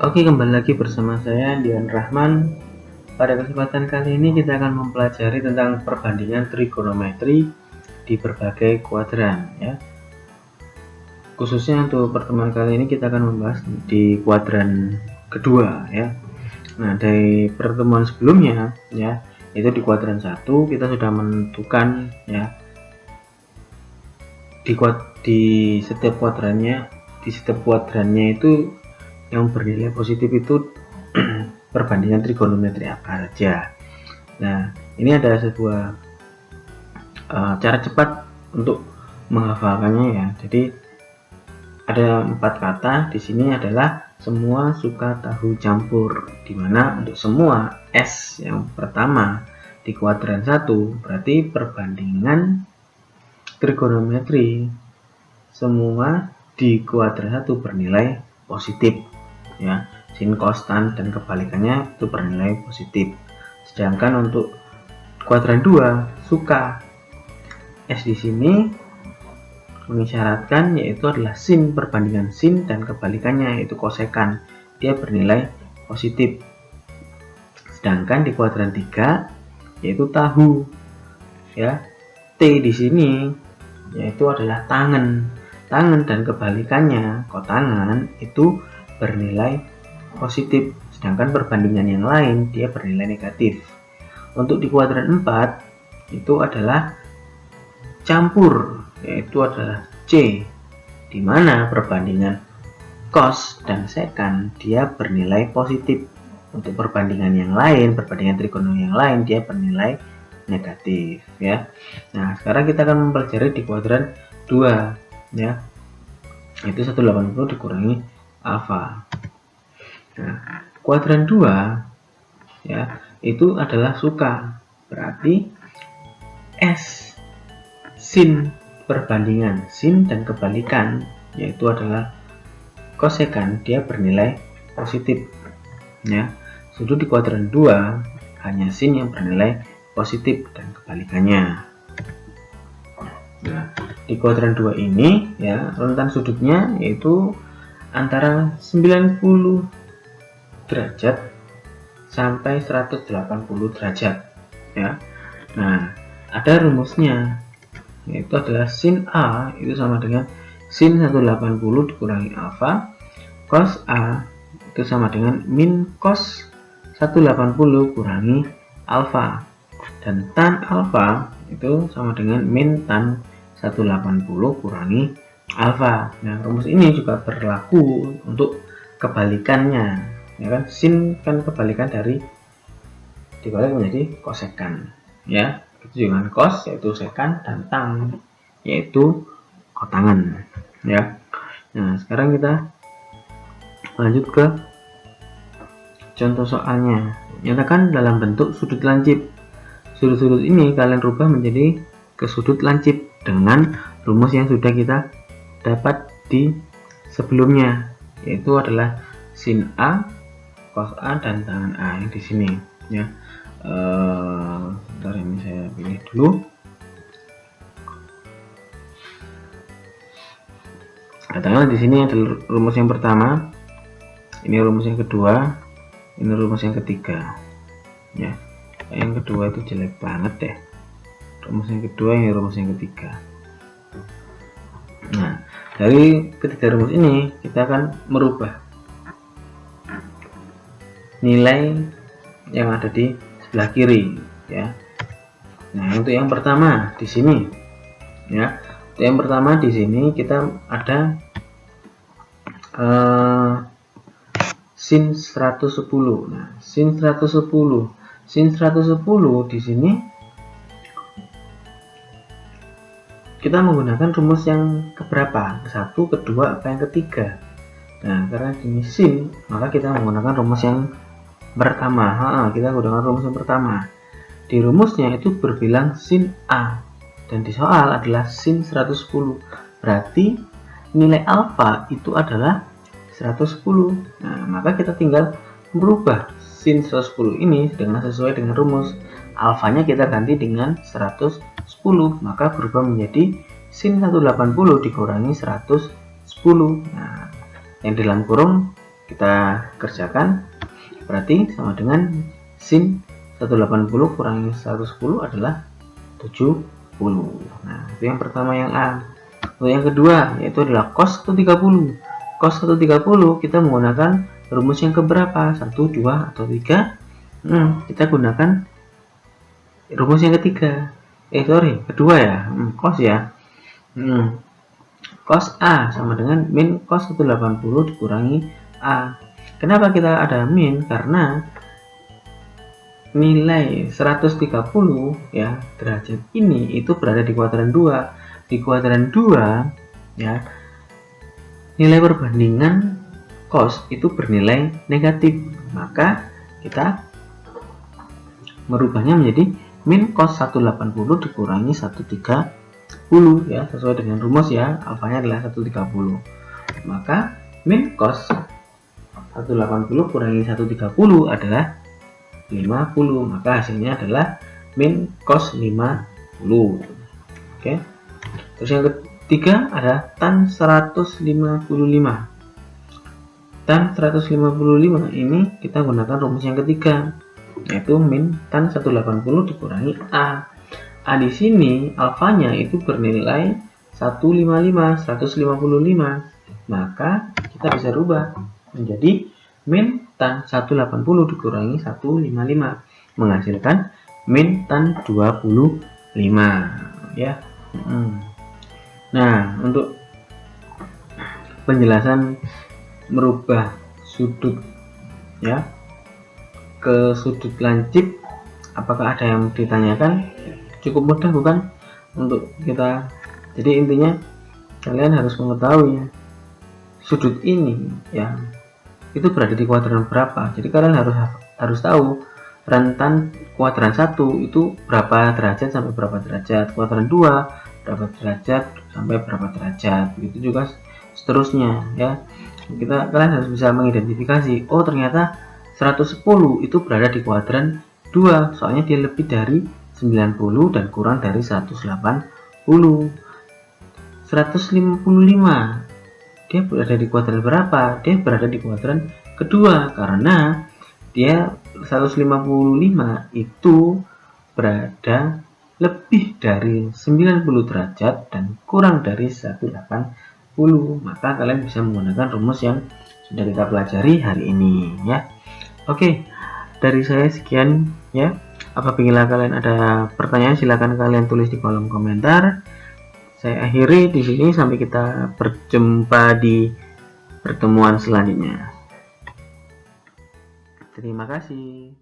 Oke, kembali lagi bersama saya Dian Rahman. Pada kesempatan kali ini kita akan mempelajari tentang perbandingan trigonometri di berbagai kuadran ya. Khususnya untuk pertemuan kali ini kita akan membahas di kuadran kedua ya. Nah, dari pertemuan sebelumnya ya, itu di kuadran 1 kita sudah menentukan ya di setiap kuadrannya itu yang bernilai positif itu perbandingan trigonometri apa saja. Nah, ini ada sebuah cara cepat untuk menghafalkannya ya. Jadi ada 4 kata di sini adalah semua suka tahu campur, dimana untuk semua S yang pertama di kuadran 1 berarti perbandingan trigonometri semua di kuadran 1 bernilai positif ya. Sin, cos, tan dan kebalikannya itu bernilai positif. Sedangkan untuk kuadran 2 suka S di sini mengisyaratkan yaitu adalah sin, perbandingan sin dan kebalikannya yaitu kosekan, dia bernilai positif. Sedangkan di kuadran 3 yaitu tahu ya, T di sini yaitu adalah tangan dan kebalikannya kotangan itu bernilai positif, sedangkan perbandingan yang lain dia bernilai negatif. Untuk di kuadran 4 itu adalah campur, yaitu adalah C, di mana perbandingan cos dan sekan dia bernilai positif. Untuk perbandingan yang lain, perbandingan trigonometri yang lain dia bernilai negatif ya. Nah, sekarang kita akan mempelajari di kuadran 2 ya. Itu 180 dikurangi alfa. Nah, kuadran 2 ya, itu adalah suka. Berarti S sin, perbandingan sin dan kebalikan yaitu adalah kosekan, dia bernilai positif ya. Sudut di kuadran 2 hanya sin yang bernilai positif dan kebalikannya. Nah, di kuadran 2 ini ya, rentan sudutnya yaitu antara 90 derajat sampai 180 derajat ya. Nah, ada rumusnya yaitu adalah sin A itu sama dengan sin 180 dikurangi alfa, cos A itu sama dengan min cos 180 kurangi alfa, dan tan alfa itu sama dengan min tan 180 kurangi alfa. Nah, rumus ini juga berlaku untuk kebalikannya ya kan, sin kan kebalikan dari dibalik menjadi kosekan ya, itu dengan cos yaitu sekan dan tan yaitu kotangan ya. Nah, sekarang kita lanjut ke contoh soalnya. Nyatakan dalam bentuk sudut lancip. Sudut-sudut ini kalian rubah menjadi ke sudut lancip dengan rumus yang sudah kita dapat di sebelumnya, yaitu adalah sin A, cos A dan tan A yang di sini ya. Bentar, ini saya pilih dulu. Katakanlah di sini adalah rumus yang pertama, ini rumus yang kedua, ini rumus yang ketiga ya. Yang kedua itu jelek banget deh, rumus yang kedua, ini rumus yang ketiga. Nah, dari ketiga rumus ini kita akan merubah nilai yang ada di sebelah kiri ya. Nah, untuk yang pertama di sini ya, untuk yang pertama di sini kita ada sin 110. Nah, sin 110 di sini kita menggunakan rumus yang keberapa? Satu, kedua, apa yang ketiga? Nah, karena ini sin, maka kita menggunakan rumus yang pertama. Kita menggunakan rumus yang pertama. Di rumusnya itu berbilang sin A, dan di soal adalah sin 110. Berarti nilai alfa itu adalah 110. Nah, maka kita tinggal merubah sin 110 ini dengan sesuai dengan rumus. Alfanya kita ganti dengan 110, maka berubah menjadi sin 180 dikurangi 110. Nah, yang di dalam kurung kita kerjakan, berarti sama dengan sin 180 kurangi 110 adalah 70. Nah, itu yang pertama, yang A. Untuk yang kedua, yaitu adalah cos 130. Cos 130 kita menggunakan rumus yang keberapa? 1, 2, atau 3? Kita gunakan rumus yang ketiga. Kedua ya. Cos ya. Cos A sama dengan min cos 180 dikurangi A. Kenapa kita ada min? Karena nilai 130 ya derajat ini itu berada di kuadran 2. Di kuadran 2 ya, nilai perbandingan cos itu bernilai negatif, maka kita merubahnya menjadi min cos 180 dikurangi 130 ya, sesuai dengan rumus ya, alfanya adalah 130. Maka min cos 180 kurangi 130 adalah 50, maka hasilnya adalah min cos 50. Oke. Terus yang ketiga ada tan 155. Tan 155 ini kita gunakan rumus yang ketiga, yaitu min tan 180 dikurangi A. A di sini alfanya itu bernilai 155, maka kita bisa rubah menjadi min tan 180 dikurangi 155 menghasilkan min tan 25 ya. Nah, untuk penjelasan merubah sudut ya ke sudut lancip, apakah ada yang ditanyakan? Cukup mudah bukan untuk kita? Jadi intinya kalian harus mengetahui sudut ini ya itu berada di kuadran berapa. Jadi kalian harus tahu rentan kuadran 1 itu berapa derajat sampai berapa derajat, kuadran 2 berapa derajat sampai berapa derajat, begitu juga seterusnya ya. Kalian harus bisa mengidentifikasi, oh ternyata 110 itu berada di kuadran 2, soalnya dia lebih dari 90 dan kurang dari 180. 155 dia berada di kuadran berapa? Dia berada di kuadran kedua, karena dia 155 itu berada lebih dari 90 derajat dan kurang dari 180. Maka kalian bisa menggunakan rumus yang sudah kita pelajari hari ini ya. Oke, dari saya sekian ya. Apabila kalian ada pertanyaan silahkan kalian tulis di kolom komentar. Saya akhiri di sini, sampai kita berjumpa di pertemuan selanjutnya. Terima kasih.